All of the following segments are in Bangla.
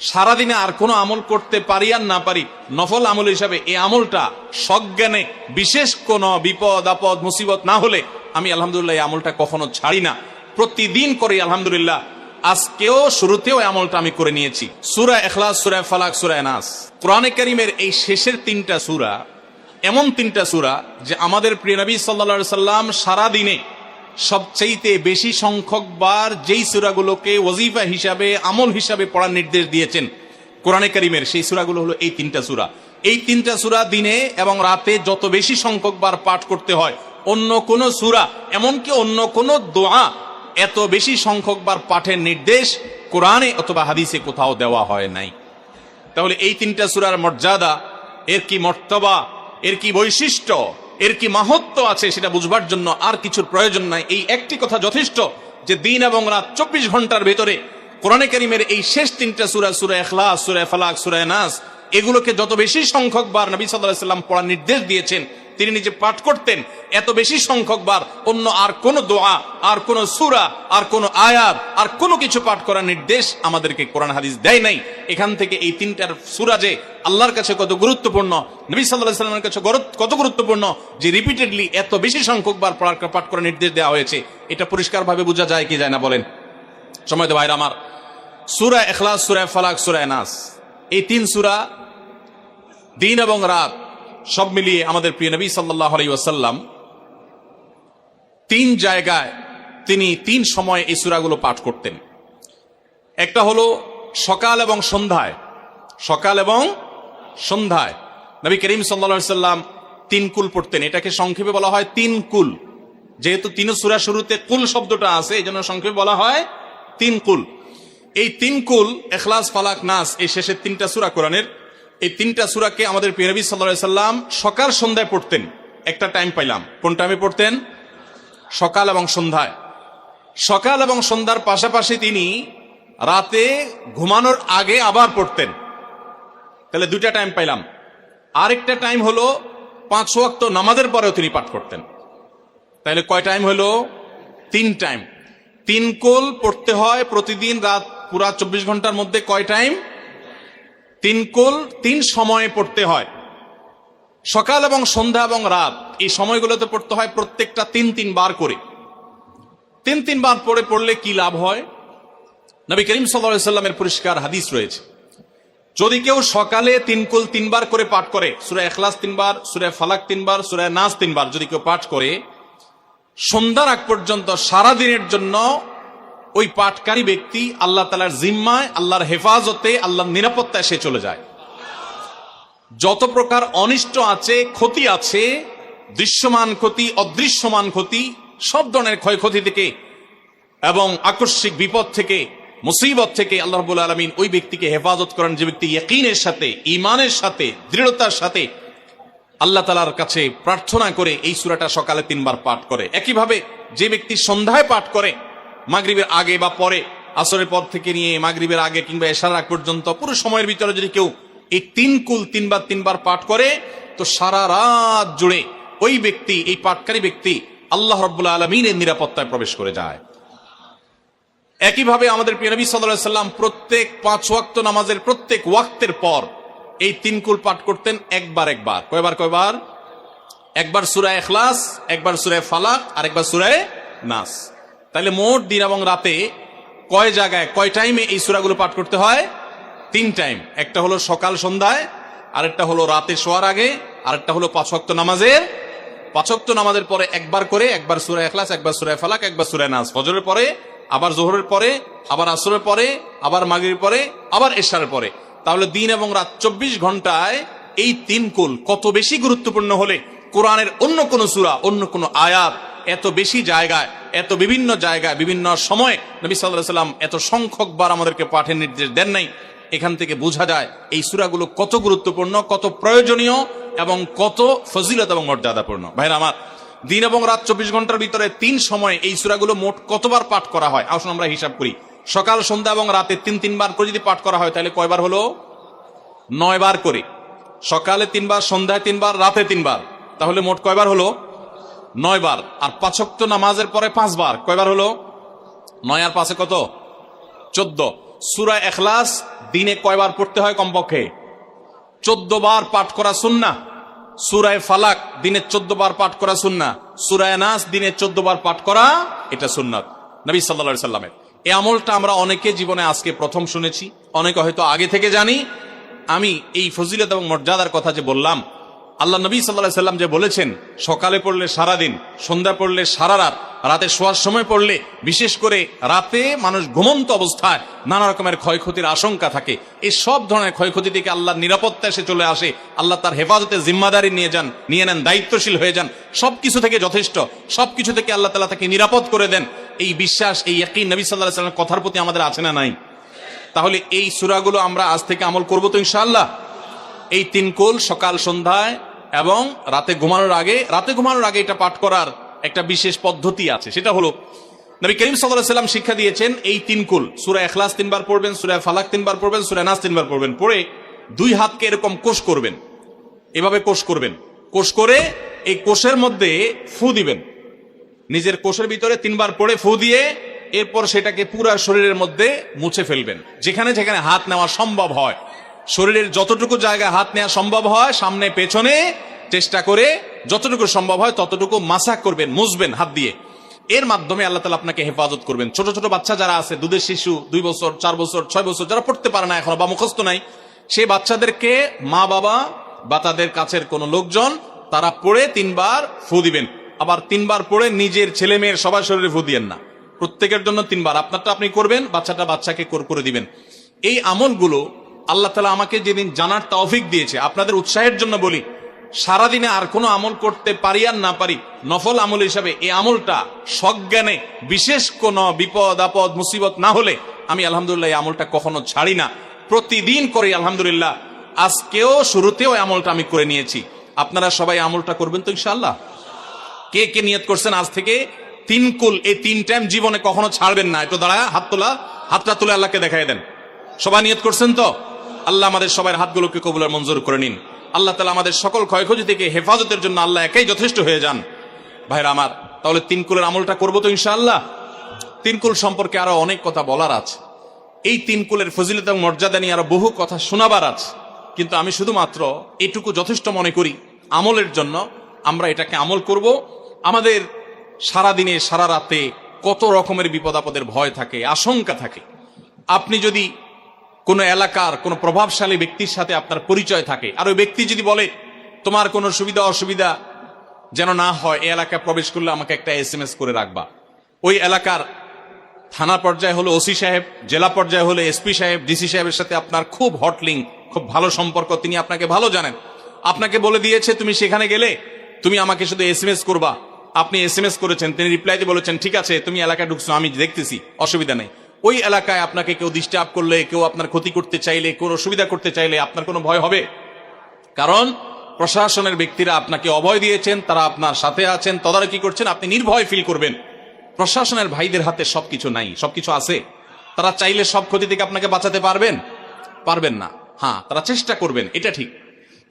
সারাদিনে আর কোনো আমল করতে পারি আর না পারি, নফল আমল হিসাবে এই আমলটা সজ্ঞানে বিশেষ কোনো বিপদ আপদ মুসিবত না হলে আমি আলহামদুলিল্লাহ এই আমলটা কখনো ছাড়ি না, প্রতিদিন করি আলহামদুলিল্লাহ। আজকেও শুরুতেও এই আমলটা আমি করে নিয়েছি। সূরা ইখলাস, সূরা ফালাক, সূরা নাস, কোরআনে কারীমের এই শেষের তিনটা সূরা এমন তিনটা সূরা যে আমাদের প্রিয় নবী সাল্লাল্লাহু আলাইহি সাল্লাম সারাদিনে সবচাইতে বেশি সংখ্যক বার যেই সূরাগুলোকে ওয়াজিফা হিসাবে আমল হিসাবে পড়ার নির্দেশ দিয়েছেন কোরআনে কারীমের, সেই সূরাগুলো হলো এই তিনটা সূরা। এই তিনটা সূরা দিনে এবং রাতে যত বেশি সংখ্যক বার পাঠ করতে হয়, অন্য কোন সূরা এমনকি অন্য কোন দোয়া এত বেশি সংখ্যক বার পাঠের নির্দেশ কোরআনে অথবা হাদিসে কোথাও দেওয়া হয় নাই। তাহলে এই তিনটা সূরার মর্যাদা, এর কি মর্তবা, এর কি বৈশিষ্ট্য, এর কি মাহাত্ম্য আছে সেটা বুঝবার জন্য আর কিছুর প্রয়োজন নাই। এই একটি কথা যথেষ্ট যে দিন এবং রাত 24 ঘন্টার ভেতরে কোরআনে কারীমের এই শেষ তিনটা সূরা, সূরা ইখলাস, সূরা ফালাক, সূরা নাস, এগুলোকে যত বেশি সংখ্যক বার নবী সাল্লাল্লাহু আলাইহি ওয়াসাল্লাম পড়ার নির্দেশ দিয়েছেন, তিনি নিজে পাঠ করতেন, এত বেশি সংখ্যক বার অন্য আর কোন দোয়া, আর কোন সূরা, আর কোন আয়াত, আর কোনো কিছু পাঠ করার নির্দেশ আমাদেরকে কোরআন হাদিস দেয় নাই। এখান থেকে এই তিনটার সূরা যে আল্লাহর কাছে কত গুরুত্বপূর্ণ, নবী সাল্লাল্লাহু আলাইহি ওয়াসাল্লামের কাছে কত গুরুত্বপূর্ণ যে রিপিটেডলি এত বেশি সংখ্যক বার পাঠ করার নির্দেশ দেওয়া হয়েছে, এটা পরিষ্কারভাবে বোঝা যায় কি যায় না বলেন? সম্মানিত ভাইরা আমার, সূরা ইখলাস, সূরা ফালাক, সূরা নাস, এই তিন সূরা দিন এবং রাত সব মিলিয়ে আমাদের প্রিয় নবী সাল্লাল্লাহু আলাইহি ওয়াসাল্লাম তিন জায়গায় তিনি তিন সময় এই সূরাগুলো পাঠ করতেন। একটা হলো সকাল এবং সন্ধ্যায়। সকাল এবং সন্ধ্যায় নবী করিম সাল্লাল্লাহু আলাইহি ওয়াসাল্লাম তিন কুল পড়তেন। এটাকে সংক্ষেপে বলা হয় তিন কুল। যেহেতু তিন সূরা শুরুতে কুল শব্দটা আছে, এই জন্য সংক্ষেপে বলা হয় তিন কুল। এই তিন কুল ইখলাস, ফালাক, নাস, এই শেষের তিনটা সূরা কোরআনের, এই তিনটা সূরাকে আমাদের প্রিয় নবী সাল্লাল্লাহু আলাইহি ওয়াসাল্লাম সকাল সন্ধ্যায় পড়তেন। একটা টাইম পাইলাম, কোন টাইমে পড়তেন? সকাল এবং সন্ধ্যায়। সকাল এবং সন্ধ্যার পাশাপাশি তিনি রাতে ঘুমানোর আগে আবার পড়তেন। তাহলে দুইটা টাইম পাইলাম। আরেকটা টাইম হলো 5 ওয়াক্ত নামাজের পরেও তিনি পাঠ করতেন। তাহলে কয় টাইম হলো? 3 টাইম। 3 কুল পড়তে হয় প্রতিদিন রাত পুরা 24 ঘন্টার মধ্যে। কয় টাইম? 3 কুল 3 সময়ে পড়তে হয়। সকাল এবং সন্ধ্যা এবং রাত এই সময়গুলোতে পড়তে হয় প্রত্যেকটা 3 বার করে। 3 বার পড়লে কি লাভ হয়? নবী করিম সাল্লাল্লাহু আলাইহি ওয়াসাল্লামের পরিষ্কার হাদিস রয়েছে, যদি কেউ সকালে 3 কুল 3 বার করে পাঠ করে, সূরা ইখলাস 3 বার, সূরা ফালাক 3 বার, সূরা নাস 3 বার যদি কেউ পাঠ করে, সন্ধ্যার আগ পর্যন্ত সারা দিনের জন্য ওই পাঠকারী ব্যক্তি আল্লাহ তাআলার জিম্মায়, আল্লাহর হেফাজতে, আল্লাহর নিরাপত্তায় সে চলে যায়। যত প্রকার অনিষ্ট আছে, ক্ষতি আছে, দৃশ্যমান ক্ষতি, অদৃশ্যমান ক্ষতি, সব ধরনের ক্ষয়ক্ষতি থেকে এবং আকস্মিক বিপদ থেকে, মুসিবত থেকে আল্লাহ রাব্বুল আলামিন ওই ব্যক্তিকে হেফাজত করেন, যে ব্যক্তি ইয়াকিনের সাথে, ঈমানের সাথে, দৃঢ়তার সাথে আল্লাহ তাআলার কাছে প্রার্থনা করে এই সূরাটা সকালে 3 বার পাঠ করে। একইভাবে যে ব্যক্তি সন্ধ্যায় পাঠ করে, মাগরিবের আগে বা পরে, আসরের পর থেকে নিয়ে মাগরিবের আগে কিংবা এশার আগ পর্যন্ত পুরো সময়ের ভিতরে যদি কেউ এই 3 কুল 3 বার পাঠ করে, তো সারা রাত জুড়ে ওই ব্যক্তি, এই পাঠকারী ব্যক্তি আল্লাহ রাব্বুল আলামিনের নিরাপত্তায় প্রবেশ করে যায়। একইভাবে আমাদের প্রিয় নবী সাল্লাল্লাহু আলাইহি ওয়াসাল্লাম প্রত্যেক 5 ওয়াক্ত নামাজের প্রত্যেক ওয়াক্তের পর এই 3 কুল পাঠ করতেন একবার। কয়বার? একবার সূরা ইখলাস, একবার সূরা ফালাক, আর একবার সূরা নাস। তাহলে মোট দিন এবং রাতে কয় জায়গায়, কয় টাইমে এই সূরাগুলো পাঠ করতে হয়? 3 টাইম। একটা হলো সকাল সন্ধ্যায়, আরেকটা হলো রাতে শোয়ার আগে, আরেকটা হলো 5 ওয়াক্ত নামাজের। 5 ওয়াক্ত নামাজের পরে একবার করে, একবার সূরা ইখলাস, একবার সূরা ফালাক, একবার সূরা নাস। ফজরের পরে, আবার যোহরের পরে, আবার আসরের পরে, আবার মাগরিবের পরে, আবার এশারের পরে। তাহলে দিন এবং রাত 24 ঘন্টায় এই 3 কুল কত বেশি গুরুত্বপূর্ণ হলে কোরআনের অন্য কোন সূরা, অন্য কোন আয়াত এত বেশি জায়গায়, এত বিভিন্ন জায়গায়, বিভিন্ন সময় নবী সাল্লাল্লাহু আলাইহি ওয়াসাল্লাম এত সংখ্যক বার আমাদেরকে পাঠের নির্দেশ দেন নাই। এখান থেকে বোঝা যায় এই সূরাগুলো কত গুরুত্বপূর্ণ, কত প্রয়োজনীয় এবং কত ফজিলত এবং মর্যাদাপূর্ণ। ভাইরা আমার, দিন এবং রাত 24 ঘন্টার ভিতরে 3 সময় এই সূরাগুলো মোট কতবার পাঠ করা হয়? আসুন আমরা হিসাব করি। সকাল, সন্ধ্যা এবং রাতে 3 বার করে যদি পাঠ করা হয়, তাহলে কয়বার হলো? 9 বার করে। সকালে 3 বার, সন্ধ্যায় 3 বার, রাতে 3 বার, তাহলে মোট কয়বার হলো? 9 বার। আর 5 ওয়াক্ত নামাজের পরে 5 বার, কয়বার হলো? 9 আর 5 কত? 14। সূরা ইখলাস দিনে কয়বার পড়তে হয়? কমপক্ষে 14 বার পাঠ করা সুন্নাহ। সূরা ফালাক দিনে 14 বার পাঠ করা সুন্নাহ। সূরা নাস দিনে 14 বার পাঠ করা, এটা সুন্নাত নবী সাল্লাল্লাহু আলাইহি সাল্লামের। এই আমলটা আমরা অনেকে জীবনে আজকে প্রথম শুনেছি, অনেকে হয়তো আগে থেকে জানি। আমি এই ফজিলত এবং মর্যাদার কথা যে বললাম, আল্লাহ নবী সাল্লাল্লাহু আলাইহি সাল্লাম যে বলেছেন, সকালে পড়লে সারাদিন, সন্ধ্যা পড়লে সারা রাত, রাতে শোয়ার সময় পড়লে, বিশেষ করে রাতে মানুষ ঘুমন্ত অবস্থায় নানা রকমের ক্ষয়ক্ষতির আশঙ্কা থাকে। এই সব ধরনের ক্ষয়ক্ষতি থেকে আল্লাহর নিরাপত্তা এসে চলে আসে। আল্লাহ তার হেফাজতে জিম্মাদারি নিয়ে নেন, দায়িত্বশীল হয়ে যান। সবকিছু থেকে যথেষ্ট, সবকিছু থেকে আল্লাহ তাআলা তাকে নিরাপদ করে দেন। এই বিশ্বাস, এই ইয়াকিন নবী সাল্লাল্লাহু আলাইহি সাল্লামের কথার প্রতি আমাদের আছে না নাই? তাহলে এই সূরাগুলো আমরা আজ থেকে আমল করব তো ইনশাআল্লাহ। এই 3 কুল সকাল সন্ধ্যায় এবং রাতে ঘুমানোর আগে এটা পাঠ করার একটা বিশেষ পদ্ধতি আছে। সেটা হলো, নবী করিম সাল্লাল্লাহু আলাইহি সাল্লাম শিক্ষা দিয়েছেন, এই 3 কুল সূরা ইখলাস 3 বার পড়বেন, সূরা ফালাক 3 বার পড়বেন, সূরা নাস 3 বার পড়বেন। পড়ে 2 হাতকে এরকম কোষ করবেন, এভাবে কোষ করবেন। কোষ করে এই কোষের মধ্যে ফু দিবেন, নিজের কোষের ভিতরে 3 বার পড়ে ফু দিয়ে এরপর সেটাকে পুরা শরীরের মধ্যে মুছে ফেলবেন। যেখানে যেখানে হাত নেওয়া সম্ভব হয়, শরীরের যতটুকু জায়গায় হাত নেওয়া সম্ভব হয়, সামনে পেছনে চেষ্টা করে যতটুকু সম্ভব হয় ততটুকু মাসাক করবেন, মুছবেন হাত দিয়ে। এর মাধ্যমে আল্লাহ তাআলা আপনাকে হেফাজত করবেন। ছোট ছোট বাচ্চা যারা আছে, দুধের শিশু, 2 বছর, 4 বছর, 6 বছর, যারা পড়তে পারে না এখনো বা মুখস্থ নাই, সেই বাচ্চাদেরকে মা বাবা বা তাদের কাছের কোনো লোকজন তারা পড়ে 3 বার ফু দিবেন। আবার 3 বার পড়ে নিজের ছেলে মেয়ের সবার শরীরে ফু দিয়েন না, প্রত্যেকের জন্য 3 বার। আপনারটা আপনি করবেন, বাচ্চাকে করে দিবেন। এই আমলগুলো আল্লাহ তাআলা আমাকে যেদিন জানার তৌফিক দিয়েছে, আপনাদের উৎসাহের জন্য বলি, সারাদিনে আর কোনো আমল করতে পারি আর না পারি, নফল আমল হিসাবে এই আমলটা সজ্ঞানে, বিশেষ কোনো বিপদ আপদ মুসিবত না হলে আমি আলহামদুলিল্লাহ এই আমলটা কখনো ছাড়ি না, প্রতিদিন করি আলহামদুলিল্লাহ। আজকেও শুরুতেও এই আমলটা আমি করে নিয়েছি। আপনারা সবাই আমলটা করবেন তো ইনশাআল্লাহ? কে কে নিয়ত করছেন আজ থেকে 3 কুল, এই 3 টাইম জীবনে কখনো ছাড়বেন না? একটু দাঁড়ায় হাতটা তুলে আল্লাহকে দেখাই দেন। সবাই নিয়ত করছেন তো? আল্লাহ আমাদের সবার হাতগুলোকে কবুল আর মঞ্জুর করে নিন। আল্লাহ তাআলা আমাদের সকল ক্ষয়ক্ষতি থেকে হেফাজতের জন্য আল্লাহ একাই যথেষ্ট হয়ে যান। ভাইরা আমার, তাহলে 3 কুলের আমলটা করবো তো ইনশাআল্লাহ? 3 কুল সম্পর্কে আরো অনেক কথা বলার আছে, এই 3 কুলের ফজিলত এবং মর্যাদা নিয়ে আরো বহু কথা শোনাবার আছে, কিন্তু আমি শুধুমাত্র এটুকু যথেষ্ট মনে করি আমলের জন্য। আমরা এটাকে আমল করব। আমাদের সারাদিনে সারা রাতে কত রকমের বিপদ আপদের ভয় থাকে, আশঙ্কা থাকে। আপনি যদি কোনো এলাকার কোনো প্রভাবশালী ব্যক্তির সাথে আপনার পরিচয় থাকে, আর ওই ব্যক্তি যদি বলে তোমার কোনো সুবিধা অসুবিধা যেন না হয়, এই এলাকায় প্রবেশ করলে আমাকে একটা SMS করে রাখবা। ওই এলাকার থানা পর্যায়ে হলো ওসি সাহেব, জেলা পর্যায়ে হলে SP সাহেব, DC সাহেবের সাথে আপনার খুব হট লিঙ্ক, খুব ভালো সম্পর্ক, তিনি আপনাকে ভালো জানেন। আপনাকে বলে দিয়েছে তুমি সেখানে গেলে তুমি আমাকে শুধু SMS করবা। আপনি SMS করেছেন, তিনি রিপ্লাইতে বলেছেন ঠিক আছে তুমি এলাকায় ঢুকছো, আমি দেখতেছি, অসুবিধা নেই। ওই এলাকায় আপনাকে কেউ ডিস্টার্ব করলে, কেউ আপনার ক্ষতি করতে চাইলে, কোনো অসুবিধা করতে চাইলে আপনার কোনো ভয় হবে? কারণ প্রশাসনের ব্যক্তিরা আপনাকে অভয় দিয়েছেন, তারা আপনার সাথে আছেন, তদারকি করছেন, আপনি নির্ভয় ফিল করবেন। প্রশাসনের ভাইদের হাতে সবকিছু নাই, সবকিছু আছে। তারা চাইলে সব ক্ষতি থেকে আপনাকে বাঁচাতে পারবেন না। হ্যাঁ, তারা চেষ্টা করবেন, এটা ঠিক।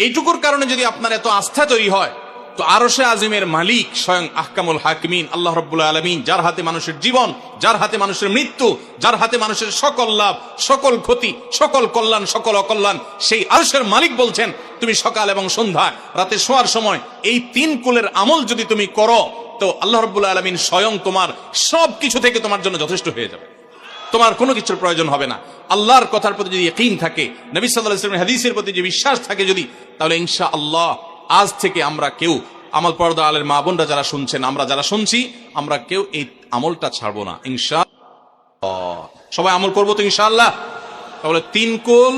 এইটুকুর কারণে যদি আপনার এত আস্থা তৈরি হয়, তো আরশে আজিমের মালিক স্বয়ং আহকামুল হাকিমিন আল্লাহ রাব্বুল আলামিন, যার হাতে মানুষের জীবন, যার হাতে মানুষের মৃত্যু, যার হাতে মানুষের সকল লাভ, সকল ক্ষতি, সকল কল্যাণ, সকল অকল্যাণ, সেই আরশের মালিক বলছেন তুমি সকাল এবং সন্ধ্যায়, রাতে শোয়ার সময় এই 3 কুলের আমল যদি তুমি করো, তো আল্লাহ রাব্বুল আলামিন স্বয়ং তোমার সব কিছু থেকে তোমার জন্য যথেষ্ট হয়ে যাবে। তোমার কোনো কিছুর প্রয়োজন হবে না। আল্লাহর কথার প্রতি যদি ইয়াকিন থাকে, নবী সাল্লাল্লাহু আলাইহি ওয়াসাল্লামের হাদিসের প্রতি যে বিশ্বাস থাকে যদি, তাহলে ইনশাআল্লাহ আজ থেকে আমরা কেউ, আমল পর্দা আলের মা বোনরা যারা শুনছেন, আমরা যারা শুনছি, আমরা কেউ এই আমলটা ছাড়বো না ইনশাআল্লাহ। সবাই আমল করবো তো ইনশাআল্লাহ? তাহলে 3 কুল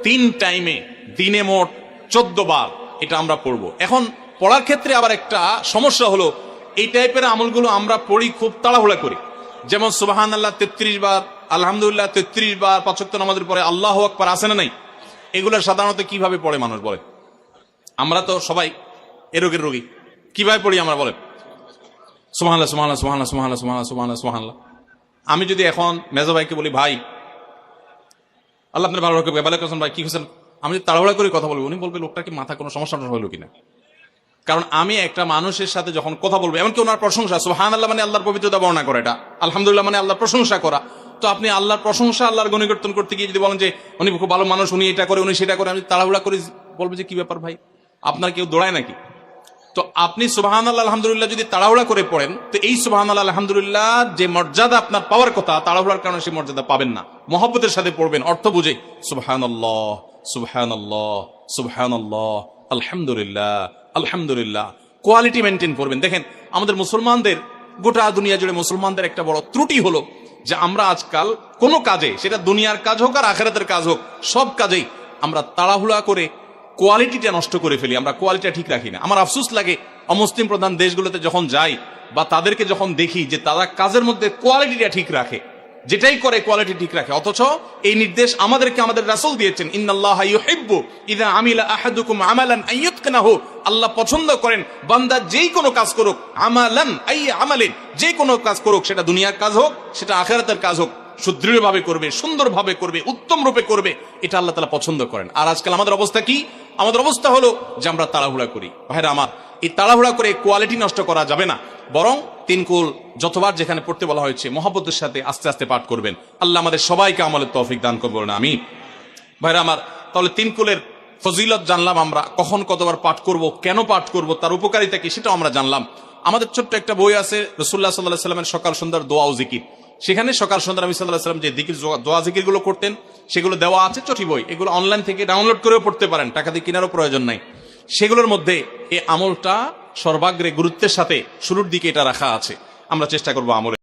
3 টাইমে দিনে মোট 14 বার এটা আমরা পড়বো। এখন পড়ার ক্ষেত্রে আবার একটা সমস্যা হলো, এই টাইপের আমলগুলো আমরা পড়ি খুব তাড়াহুড়া করি। যেমন সুবহানাল্লাহ 33 বার, আলহামদুলিল্লাহ 33 বার, 5 ওয়াক্ত নামাজের পরে আল্লাহু আকবার আছে না নাই? এগুলো সাধারণত কিভাবে পড়ে মানুষ বলে? আমরা তো সবাই এ রোগের রোগী, কিভাবে পড়ি আমরা বলেন? সুবহানাল্লাহ সুবহানাল্লাহ সুবহানাল্লাহ সুবহানাল্লাহ সুবহানাল্লাহ সুবহানাল্লাহ সুবহানাল্লাহ। আমি যদি এখন মেজো ভাইকে বলি ভাই আল্লাহ আপনার ভালো রাখবে, ভালো করছেন ভাই, কি করছেন, আমি যদি তাড়াহুড়া করে কথা বলবো, উনি বলবে লোকটা কি মাথা কোনো সমস্যা হলো কিনা। কারণ আমি একটা মানুষের সাথে যখন কথা বলবো, এমনকি ওনার প্রশংসা, সুবহানাল্লাহ মানে আল্লাহর পবিত্রতা বর্ণনা করা, এটা আলহামদুলিল্লাহ মানে আল্লাহর প্রশংসা করা, তো তো আপনি আল্লাহর প্রশংসা, আল্লাহর গুণকীর্তন করতে গিয়ে যদি বলেন যে উনি খুব ভালো মানুষ, উনি এটা করে, উনি সেটা করে, আমি তাড়াহুড়া করে বলবো যে কি ব্যাপার ভাই, আপনার কেউ দৌড়ায় নাকি? তো আপনি সুবহানাল্লাহ আলহামদুলিল্লাহ যদি তাড়াহুড়া করে পড়েন, তো এই সুবহানাল্লাহ আলহামদুলিল্লাহ যে মর্যাদা আপনার পাওয়ার কথা, তাড়াহুড়ার কারণে সেই মর্যাদা পাবেন না। মহব্বতের সাথে পড়বেন, অর্থ বুঝে, সুবহানাল্লাহ সুবহানাল্লাহ সুবহানাল্লাহ আলহামদুলিল্লাহ আলহামদুলিল্লাহ। কোয়ালিটি মেনটেন করবেন। দেখেন আমাদের মুসলমানদের, গোটা দুনিয়া জুড়ে মুসলমানদের একটা বড় ত্রুটি হলো যে আমরা আজকাল কোনো কাজে, সেটা দুনিয়ার কাজ হোক আর আখিরাতের কাজ হোক, সব কাজেই আমরা তাড়াহুড়া করে কোয়ালিটিটা নষ্ট করে ফেলি, আমরা কোয়ালিটিটা ঠিক রাখি না। আমার আফসোস লাগে অমুসলিম প্রধান দেশগুলোতে যখন যাই বা তাদেরকে যখন দেখি যে তারা কাজের মধ্যে কোয়ালিটিটা ঠিক রাখে, যেটাই করে কোয়ালিটি ঠিক রাখে, অথচ এই নির্দেশ আমাদেরকে আমাদের রাসূল দিয়েছেন, ইন্নাল্লাহা ইউহিব্বু ইযা আমিলা আহাদুকুম আমালান আইয়ুতকিনাহু, আল্লাহ পছন্দ করেন বান্দা যেই কোনো কাজ করুক, আমালান আই আমালিন, যে কোনো কাজ করুক, সেটা দুনিয়ার কাজ হোক সেটা আখিরাতের কাজ হোক, সুদৃঢ়ভাবে করবে, সুন্দরভাবে করবে, উত্তম রূপে করবে, এটা আল্লাহ তাআলা পছন্দ করেন। আর আজকাল আমাদের অবস্থা কি? আমাদের অবস্থা হলো যে আমরা তাড়াহুড়া করি। ভাইরা আমার, এই তাড়াহুড়া করে কোয়ালিটি নষ্ট করা যাবে না, বরং তিন কুল যতবার যেখানে পড়তে বলা হয়েছে মহব্বতের সাথে আস্তে আস্তে পাঠ করবেন। আল্লাহ আমাদের সবাইকে আমলের তৌফিক দান করবেন, আমিন। ভাইরা আমার, তাহলে তিন কুলের ফজিলত জানলাম, আমরা কখন কতবার পাঠ করব, কেন পাঠ করব, তার উপকারিতা কি সেটাও আমরা জানলাম। আমাদের ছোট্ট একটা বই আছে রাসূলুল্লাহ সাল্লাল্লাহু আলাইহি ওয়াসাল্লামের সকাল সন্ধ্যার দোয়া ও জিকির, সেখানে সকাল সন্ধ্যা নবী সাল্লাল্লাহু আলাইহি ওয়াসাল্লাম যে জিকির দোয়া জিকির গুলো করতেন সেগুলো দেওয়া আছে, চটি বই, এগুলো অনলাইন থেকে ডাউনলোড করেও পড়তে পারেন, টাকা দিয়ে কেনারও প্রয়োজন নাই। সেগুলোর মধ্যে এই আমলটা সর্বাগ্রে গুরুত্বের সাথে শুরুর দিকে এটা রাখা আছে, আমরা চেষ্টা করবো আমলে